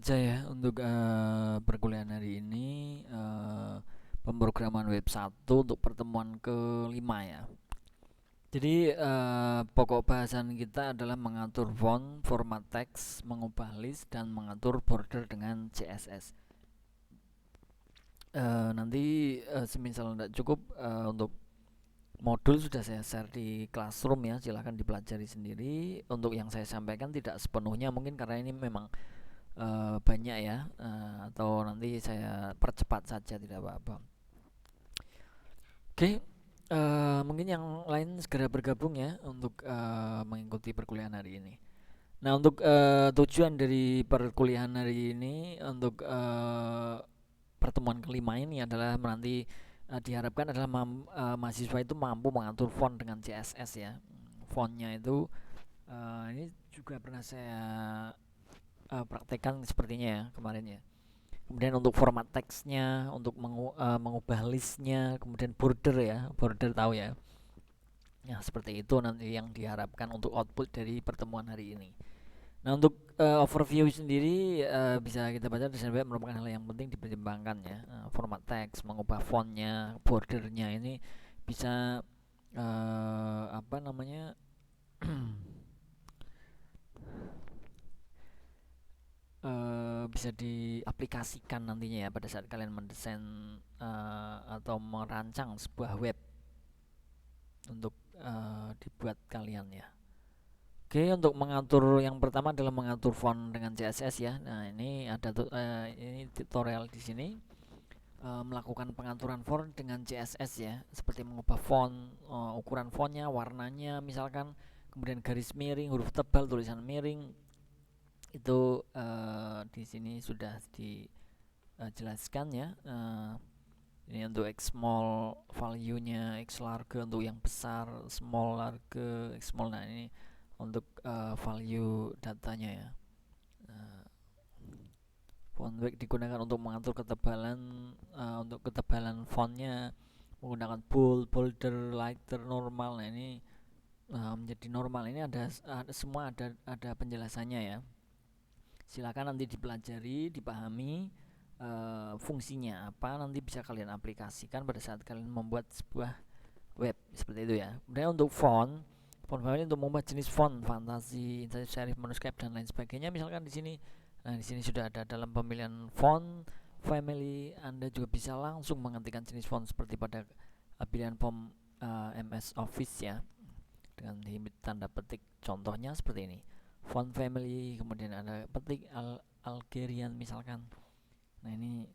saja ya untuk perkuliahan hari ini, pemrograman web 1 untuk pertemuan kelima ya. Jadi pokok bahasan kita adalah mengatur font, format teks, mengubah list, dan mengatur border dengan CSS. Nanti semisal tidak cukup untuk modul sudah saya share di Classroom ya, silahkan dipelajari sendiri. Untuk yang saya sampaikan tidak sepenuhnya mungkin karena ini memang banyak ya, atau nanti saya percepat saja, tidak apa-apa. Oke, mungkin yang lain segera bergabung ya untuk mengikuti perkuliahan hari ini. Nah, untuk tujuan dari perkuliahan hari ini untuk pertemuan kelima ini adalah nanti diharapkan adalah mahasiswa itu mampu mengatur font dengan CSS ya. Fontnya itu ini juga pernah saya praktekkan sepertinya ya kemarin ya. Kemudian untuk format teksnya, untuk mengubah listnya, kemudian border ya, border tahu ya. Ya seperti itu nanti yang diharapkan untuk output dari pertemuan hari ini. Nah untuk overview sendiri bisa kita baca di sini merupakan hal yang penting dipertimbangkan ya. Format teks, mengubah fontnya, bordernya ini bisa apa namanya bisa diaplikasikan nantinya ya pada saat kalian mendesain atau merancang sebuah web untuk dibuat kalian ya. Oke, untuk mengatur yang pertama adalah mengatur font dengan CSS ya. Nah, ini ada ini tutorial di sini melakukan pengaturan font dengan CSS ya, seperti mengubah font, ukuran fontnya, warnanya misalkan, kemudian garis miring, huruf tebal, tulisan miring. Itu di sini sudah dijelaskan ya. Ini untuk X small value-nya, X large untuk yang besar, small large, X small. Nah, ini untuk value datanya ya. Font weight digunakan untuk mengatur ketebalan, untuk ketebalan fontnya menggunakan bold, bolder, lighter, normal. Nah, ini menjadi normal. Ini ada semua ada penjelasannya ya. Silakan nanti dipelajari, dipahami fungsinya apa, nanti bisa kalian aplikasikan pada saat kalian membuat sebuah web seperti itu ya. Kemudian untuk font family untuk membuat jenis font fantasi, serif, manuscript dan lain sebagainya. Misalkan di sini, nah di sini sudah ada dalam pemilihan font family, Anda juga bisa langsung mengetikkan jenis font seperti pada pilihan form MS Office ya, dengan tanda petik. Contohnya seperti ini, font family, kemudian ada petik Algerian misalkan. Nah ini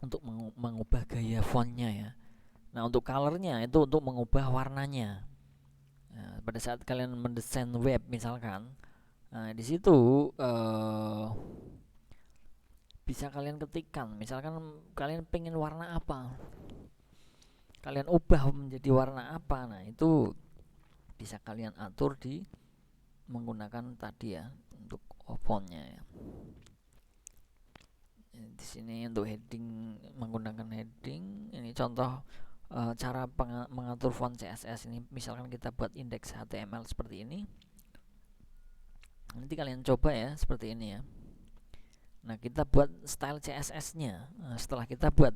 untuk mengubah gaya fontnya ya. Nah untuk colornya itu untuk mengubah warnanya. Nah, pada saat kalian mendesain web misalkan, nah di situ bisa kalian ketikkan. Misalkan kalian pengen warna apa, kalian ubah menjadi warna apa. Nah itu bisa kalian atur di menggunakan tadi ya untuk fontnya ya. Di sini untuk heading menggunakan heading. Ini contoh cara mengatur font CSS ini. Misalkan kita buat indeks HTML seperti ini. Nanti kalian coba ya seperti ini ya. Nah kita buat style CSS-nya. Nah, setelah kita buat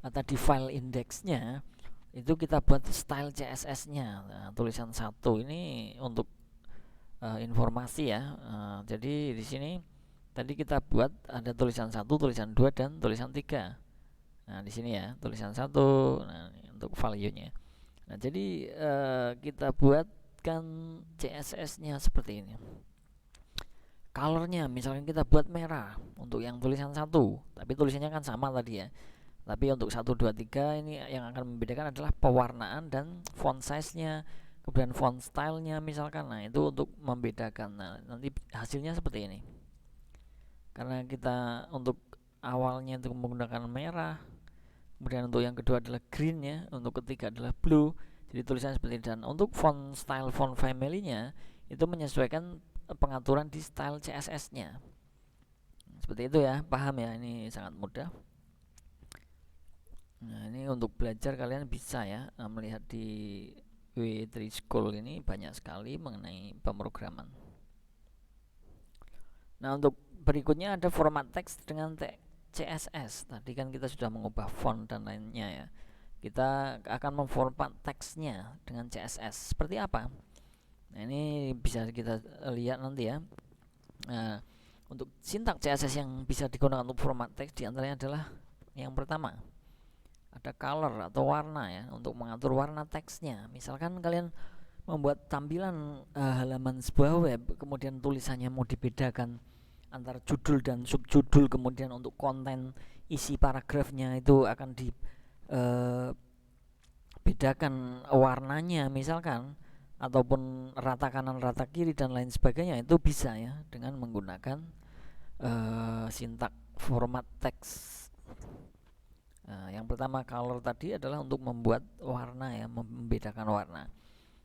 tadi file indeksnya, itu kita buat style CSS-nya. Nah, tulisan 1 ini untuk informasi ya. Jadi di sini tadi kita buat ada tulisan 1, tulisan 2 dan tulisan 3. Nah, di sini ya, tulisan 1. Nah, ini untuk value-nya. Nah, jadi kita buatkan CSS-nya seperti ini. Colornya misalkan kita buat merah untuk yang tulisan 1, tapi tulisannya kan sama tadi ya. Tapi untuk 1, 2, 3 ini yang akan membedakan adalah pewarnaan dan font size-nya, kemudian font style-nya misalkan. Nah, itu untuk membedakan. Nah, nanti hasilnya seperti ini. Karena kita untuk awalnya itu menggunakan merah, kemudian untuk yang kedua adalah green ya, untuk ketiga adalah blue. Jadi tulisannya seperti ini. Dan untuk font style, font family-nya itu menyesuaikan pengaturan di style CSS-nya. Seperti itu ya, paham ya, ini sangat mudah. Nah, ini untuk belajar kalian bisa ya melihat di W3 School ini banyak sekali mengenai pemrograman. Nah, untuk berikutnya ada format teks dengan CSS. Tadi kan kita sudah mengubah font dan lainnya ya. Kita akan memformat teksnya dengan CSS. Seperti apa? Nah, ini bisa kita lihat nanti ya. Nah, untuk sintak CSS yang bisa digunakan untuk format teks diantaranya adalah yang pertama, ada color atau warna ya, untuk mengatur warna teksnya. Misalkan kalian membuat tampilan halaman sebuah web, kemudian tulisannya mau dibedakan antara judul dan subjudul, kemudian untuk konten isi paragrafnya itu akan dibedakan warnanya misalkan, ataupun rata kanan rata kiri dan lain sebagainya, itu bisa ya dengan menggunakan sintak format teks. Yang pertama color tadi adalah untuk membuat warna ya, membedakan warna.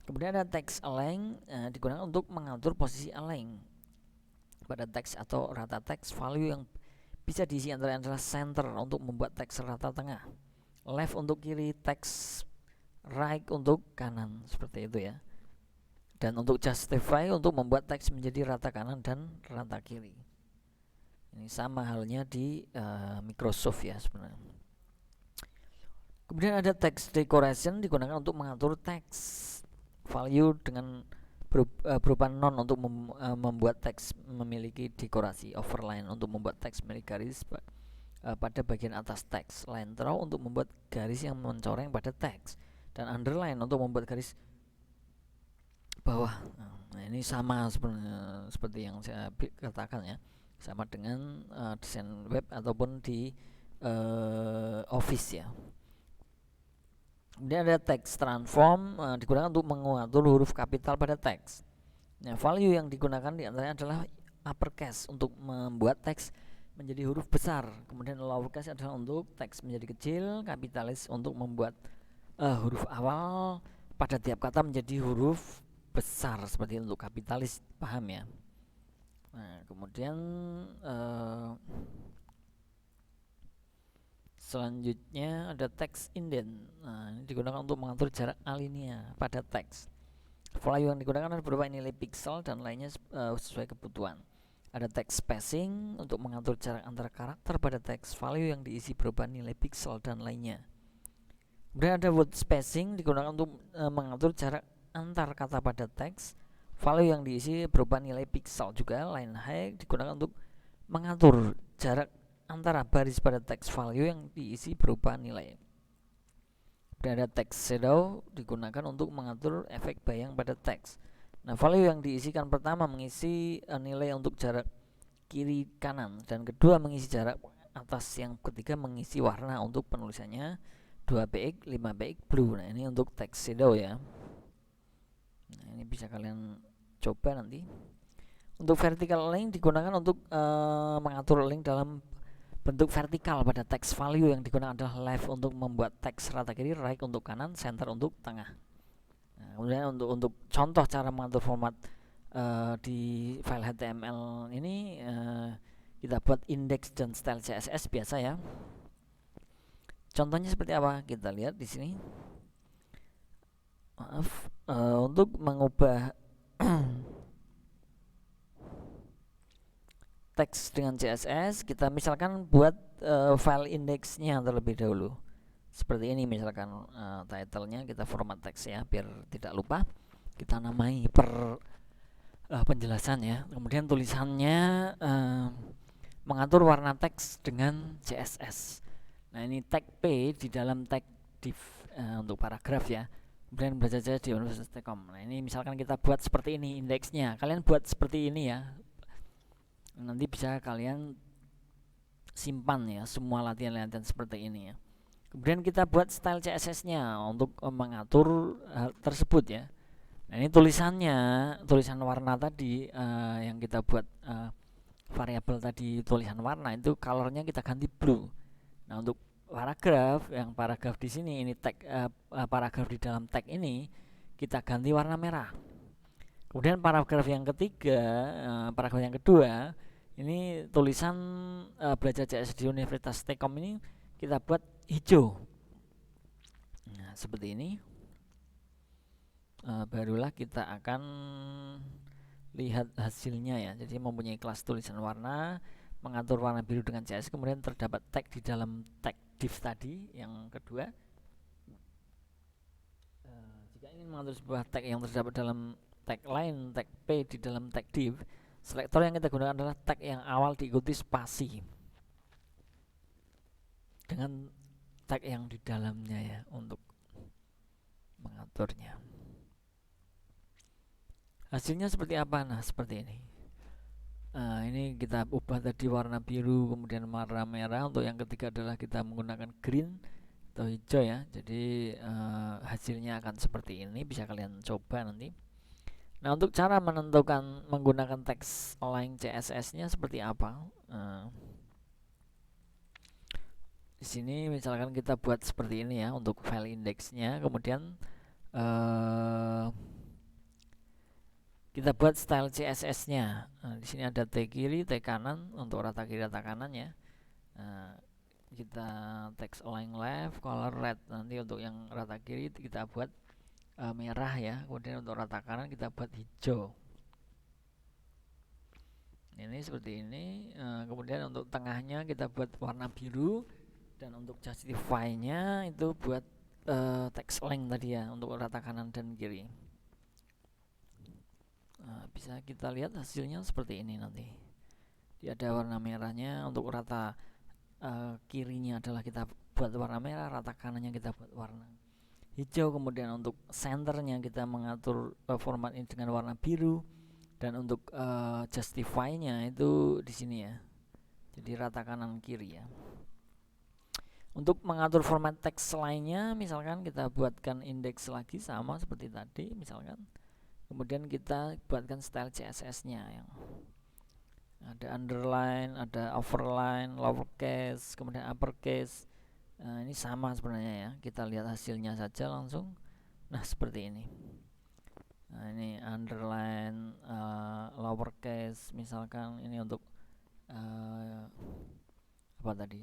Kemudian ada text align, digunakan untuk mengatur posisi align pada teks atau rata teks. Value yang bisa diisi antara adalah center untuk membuat teks rata tengah, left untuk kiri teks, right untuk kanan, seperti itu ya. Dan untuk justify untuk membuat teks menjadi rata kanan dan rata kiri. Ini sama halnya di Microsoft ya sebenarnya. Kemudian ada text decoration, digunakan untuk mengatur teks. Value dengan berupa non untuk membuat teks memiliki dekorasi. Overline untuk membuat teks memiliki garis pada bagian atas teks. Line through untuk membuat garis yang mencoreng pada teks. Dan underline untuk membuat garis bawah. Nah, ini sama sebenarnya seperti yang saya katakan ya, sama dengan desain web ataupun di Office ya. Kemudian ada text transform, digunakan untuk mengatur huruf kapital pada teks. Nah, value yang digunakan diantaranya adalah uppercase untuk membuat teks menjadi huruf besar. Kemudian lowercase adalah untuk teks menjadi kecil. Kapitalis untuk membuat huruf awal pada tiap kata menjadi huruf besar, seperti untuk kapitalis, paham ya? Nah, kemudian selanjutnya ada text indent. Nah, ini digunakan untuk mengatur jarak alinea pada teks. Value yang digunakan adalah berupa nilai pixel dan lainnya sesuai kebutuhan. Ada text spacing untuk mengatur jarak antara karakter pada teks. Value yang diisi berupa nilai pixel dan lainnya. Kemudian ada word spacing, digunakan untuk mengatur jarak antar kata pada teks. Value yang diisi berupa nilai pixel juga. Line height digunakan untuk mengatur jarak antara baris pada teks. Value yang diisi berupa nilai. Dan ada text shadow, digunakan untuk mengatur efek bayang pada teks. Nah, value yang diisikan pertama mengisi nilai untuk jarak kiri kanan, dan kedua mengisi jarak atas, yang ketiga mengisi warna untuk penulisannya 2px 5px blue. Nah, ini untuk text shadow ya. Nah, ini bisa kalian coba nanti. Untuk vertical link digunakan untuk mengatur link dalam bentuk vertikal pada teks. Value yang digunakan adalah left untuk membuat teks rata kiri, right untuk kanan, center untuk tengah. Nah, kemudian untuk contoh cara mengatur format di file HTML ini, kita buat index dan style CSS biasa ya. Contohnya seperti apa? Kita lihat di sini. Untuk mengubah teks dengan CSS, kita misalkan buat file indeksnya terlebih dahulu. Seperti ini misalkan, title-nya kita format teks ya, biar tidak lupa. Kita namai per penjelasan ya. Kemudian tulisannya mengatur warna teks dengan CSS. Nah, ini tag P di dalam tag div untuk paragraf ya. Kemudian belajar saja di Universitas Telkom. Nah, ini misalkan kita buat seperti ini indeksnya. Kalian buat seperti ini ya. Nanti bisa kalian simpan ya semua latihan-latihan seperti ini ya. Kemudian kita buat style CSS-nya untuk mengatur hal tersebut ya. Nah, ini tulisannya, tulisan warna tadi yang kita buat variabel tadi tulisan warna, itu colornya kita ganti blue. Nah, untuk paragraf, yang paragraf di sini ini tag paragraf di dalam tag ini kita ganti warna merah. Kemudian paragraf yang ketiga, paragraf yang kedua, ini tulisan belajar CSS di Universitas Telkom ini kita buat hijau. Nah, seperti ini. Barulah kita akan lihat hasilnya ya. Jadi mempunyai kelas tulisan warna, mengatur warna biru dengan CSS, kemudian terdapat tag di dalam tag div tadi. Yang kedua, jika ingin mengatur sebuah tag yang terdapat dalam tag lain, tag P di dalam tag div, selektor yang kita gunakan adalah tag yang awal diikuti spasi dengan tag yang di dalamnya ya untuk mengaturnya. Hasilnya seperti apa? Nah, seperti ini. Ini kita ubah tadi warna biru, kemudian warna merah. Untuk yang ketiga adalah kita menggunakan green atau hijau ya. Jadi hasilnya akan seperti ini. Bisa kalian coba nanti. Nah, untuk cara menentukan menggunakan text align CSS-nya seperti apa? Di sini misalkan kita buat seperti ini ya untuk file index-nya, kemudian kita buat style CSS-nya. Di sini ada T kiri, T kanan untuk rata kiri, rata kanan ya. Kita text align left, color red. Nanti untuk yang rata kiri kita buat merah ya. Kemudian untuk rata kanan kita buat hijau. Ini seperti ini. Kemudian untuk tengahnya kita buat warna biru, dan untuk justify-nya itu buat text align tadi ya untuk rata kanan dan kiri. Bisa kita lihat hasilnya seperti ini nanti. Dia ada warna merahnya. Untuk rata kirinya adalah kita buat warna merah, rata kanannya kita buat warna hijau. Kemudian untuk centernya kita mengatur format ini dengan warna biru, dan untuk justify-nya itu di sini ya. Jadi rata kanan kiri ya. Untuk mengatur format teks lainnya, misalkan kita buatkan indeks lagi sama seperti tadi misalkan. Kemudian kita buatkan style CSS-nya yang ada underline, ada overline, lowercase, kemudian uppercase. Ini sama sebenarnya ya. Kita lihat hasilnya saja langsung. Nah, seperti ini. Nah, ini underline, lowercase, misalkan ini untuk apa tadi?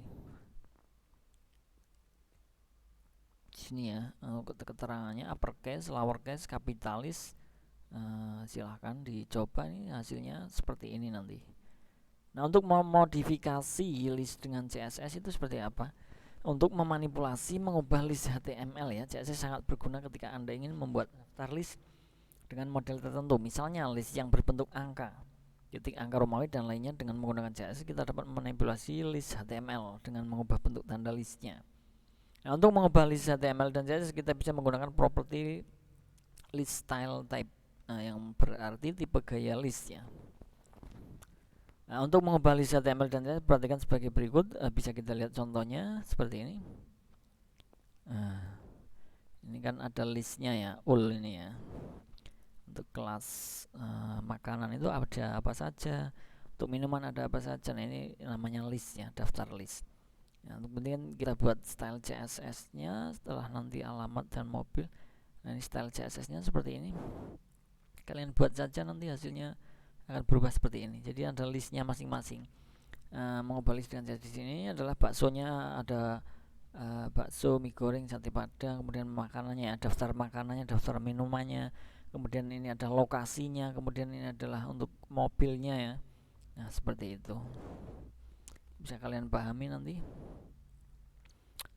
Di sini ya, untuk keterangannya uppercase, lowercase, kapitalis. Silahkan dicoba, nih hasilnya seperti ini nanti. Nah, untuk memodifikasi list dengan CSS itu seperti apa? Untuk memanipulasi, mengubah list HTML ya, CSS sangat berguna ketika Anda ingin membuat daftar list dengan model tertentu. Misalnya list yang berbentuk angka, titik angka Romawi dan lainnya. Dengan menggunakan CSS kita dapat memanipulasi list HTML dengan mengubah bentuk tanda listnya. Nah, untuk mengubah list HTML dan CSS kita bisa menggunakan properti list style type, yang berarti tipe gaya list ya. Nah, untuk mengubah list HTML dan CSS perhatikan sebagai berikut. Bisa kita lihat contohnya seperti ini. Ini kan ada listnya ya, ul ini ya. Untuk kelas makanan itu ada apa saja, untuk minuman ada apa saja. Nah, ini namanya list ya, daftar list. Nah, untuk kemudian kita buat style CSS-nya setelah nanti alamat dan mobil. Nah, ini style CSS-nya seperti ini. Kalian buat saja, nanti hasilnya akan berubah seperti ini. Jadi ada listnya masing-masing. Mengubah list dengan CSS di sini adalah baksonya, ada bakso, mie goreng, sate padang, kemudian makanannya, daftar makanannya, daftar minumannya, kemudian ini ada lokasinya, kemudian ini adalah untuk mobilnya ya. Nah, seperti itu. Bisa kalian pahami nanti.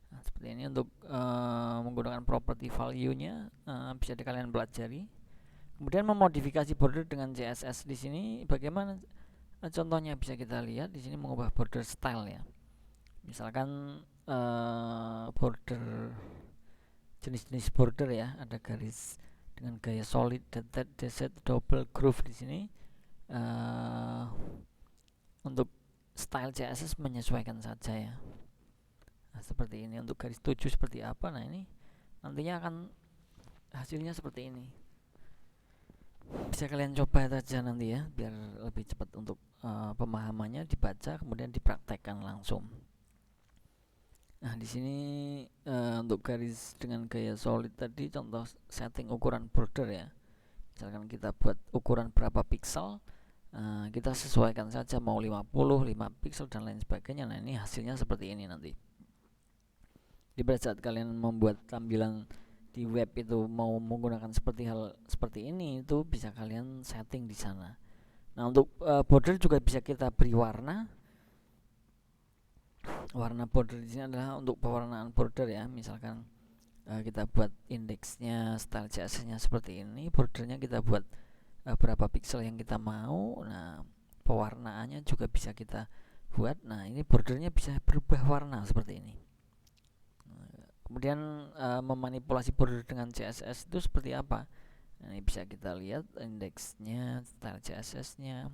Nah, seperti ini untuk menggunakan property value-nya, bisa kalian pelajari. Kemudian memodifikasi border dengan CSS di sini bagaimana? Contohnya bisa kita lihat di sini, mengubah border style ya. Misalkan border, jenis-jenis border ya, ada garis dengan gaya solid, dotted, dashed, double, groove di sini. Untuk style CSS menyesuaikan saja ya. Nah, seperti ini. Untuk garis 7 seperti apa? Nah, ini nantinya akan hasilnya seperti ini. Bisa kalian coba saja nanti ya, biar lebih cepat untuk pemahamannya, dibaca kemudian dipraktekkan langsung. Nah, di sini untuk garis dengan gaya solid tadi contoh setting ukuran border ya. Misalkan kita buat ukuran berapa pixel, kita sesuaikan saja, mau 50, 5 pixel dan lain sebagainya. Nah, ini hasilnya seperti ini nanti. Di pada saat kalian membuat tampilan di web itu mau menggunakan seperti hal seperti ini, itu bisa kalian setting di sana. Nah, untuk border juga bisa kita beri warna. Warna border di sini adalah untuk pewarnaan border ya. Misalkan kita buat indeksnya, style CSS-nya seperti ini, bordernya kita buat berapa pixel yang kita mau. Nah, pewarnaannya juga bisa kita buat. Nah, ini bordernya bisa berubah warna seperti ini. Kemudian memanipulasi border dengan CSS itu seperti apa? Nah, ini bisa kita lihat indeksnya, style CSS-nya.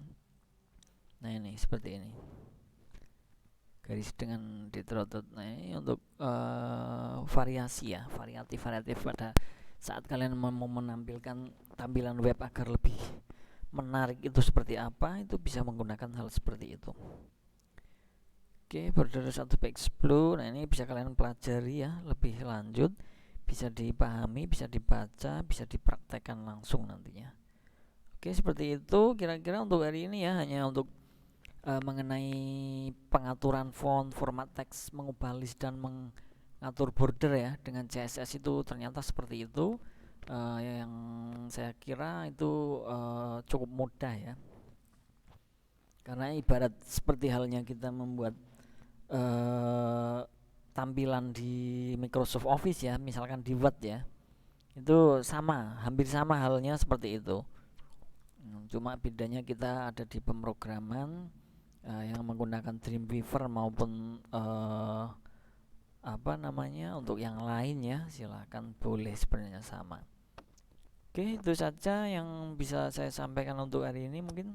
Nah, ini seperti ini. Garis dengan diterotot. Nah, ini untuk variasi ya, variatif pada saat kalian mau menampilkan tampilan web agar lebih menarik itu seperti apa, itu bisa menggunakan hal seperti itu. Oke, border 1 px blue. Nah, ini bisa kalian pelajari ya lebih lanjut, bisa dipahami, bisa dibaca, bisa dipraktekkan langsung nantinya. Oke, seperti itu kira-kira untuk hari ini ya, hanya untuk mengenai pengaturan font, format teks, mengubah list dan mengatur border ya dengan CSS itu ternyata seperti itu. Yang saya kira itu cukup mudah ya, karena ibarat seperti halnya kita membuat tampilan di Microsoft Office ya, misalkan di Word ya, itu sama, hampir sama halnya seperti itu. Cuma bedanya kita ada di pemrograman yang menggunakan Dreamweaver maupun untuk yang lain ya, silahkan boleh sebenarnya sama. Oke, itu saja yang bisa saya sampaikan untuk hari ini. Mungkin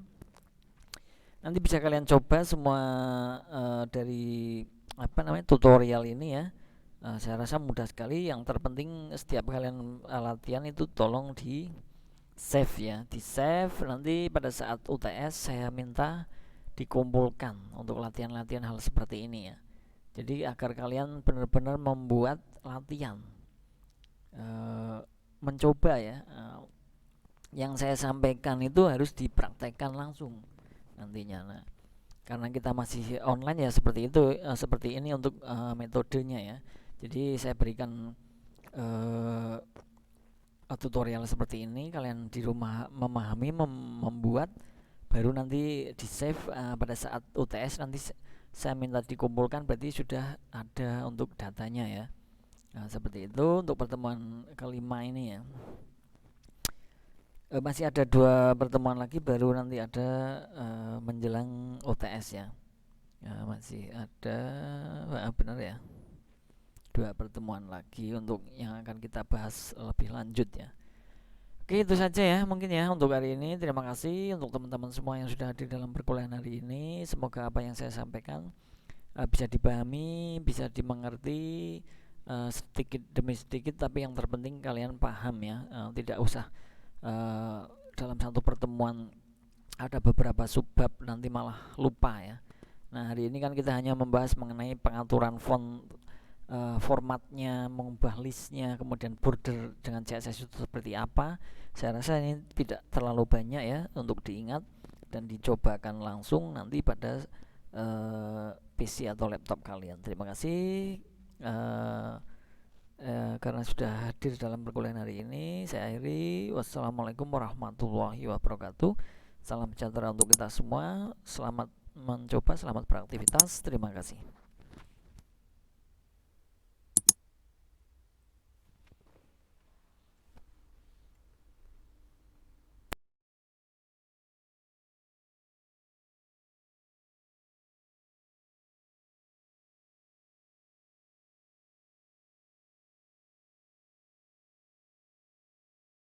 nanti bisa kalian coba semua dari tutorial ini ya. Saya rasa mudah sekali. Yang terpenting setiap kalian latihan itu tolong di save ya, di save. Nanti pada saat UTS saya minta dikumpulkan untuk latihan-latihan hal seperti ini ya. Jadi agar kalian benar-benar membuat latihan, mencoba ya, yang saya sampaikan itu harus dipraktekkan langsung nantinya. Nah, karena kita masih online ya seperti itu, seperti ini untuk metodenya ya. Jadi saya berikan tutorial seperti ini, kalian di rumah memahami, membuat, baru nanti di save. Pada saat UTS nanti saya minta dikumpulkan, berarti sudah ada untuk datanya ya. Nah, seperti itu untuk pertemuan kelima ini ya. Masih ada 2 pertemuan lagi, baru nanti ada menjelang UTS ya. Masih ada, benar ya, 2 pertemuan lagi untuk yang akan kita bahas lebih lanjut ya. Oke, itu saja ya mungkin ya untuk hari ini. Terima kasih untuk teman-teman semua yang sudah hadir dalam perkuliahan hari ini. Semoga apa yang saya sampaikan bisa dipahami, bisa dimengerti sedikit demi sedikit, tapi yang terpenting kalian paham ya. Tidak usah dalam satu pertemuan ada beberapa subbab nanti malah lupa ya. Nah, hari ini kan kita hanya membahas mengenai pengaturan font, formatnya, mengubah listnya, kemudian border dengan CSS itu seperti apa. Saya rasa ini tidak terlalu banyak ya untuk diingat dan dicobakan langsung nanti pada PC atau laptop kalian. Terima kasih karena sudah hadir dalam perkuliahan hari ini. Saya akhiri. Wassalamualaikum warahmatullahi wabarakatuh. Salam sejahtera untuk kita semua. Selamat mencoba, selamat beraktivitas. Terima kasih.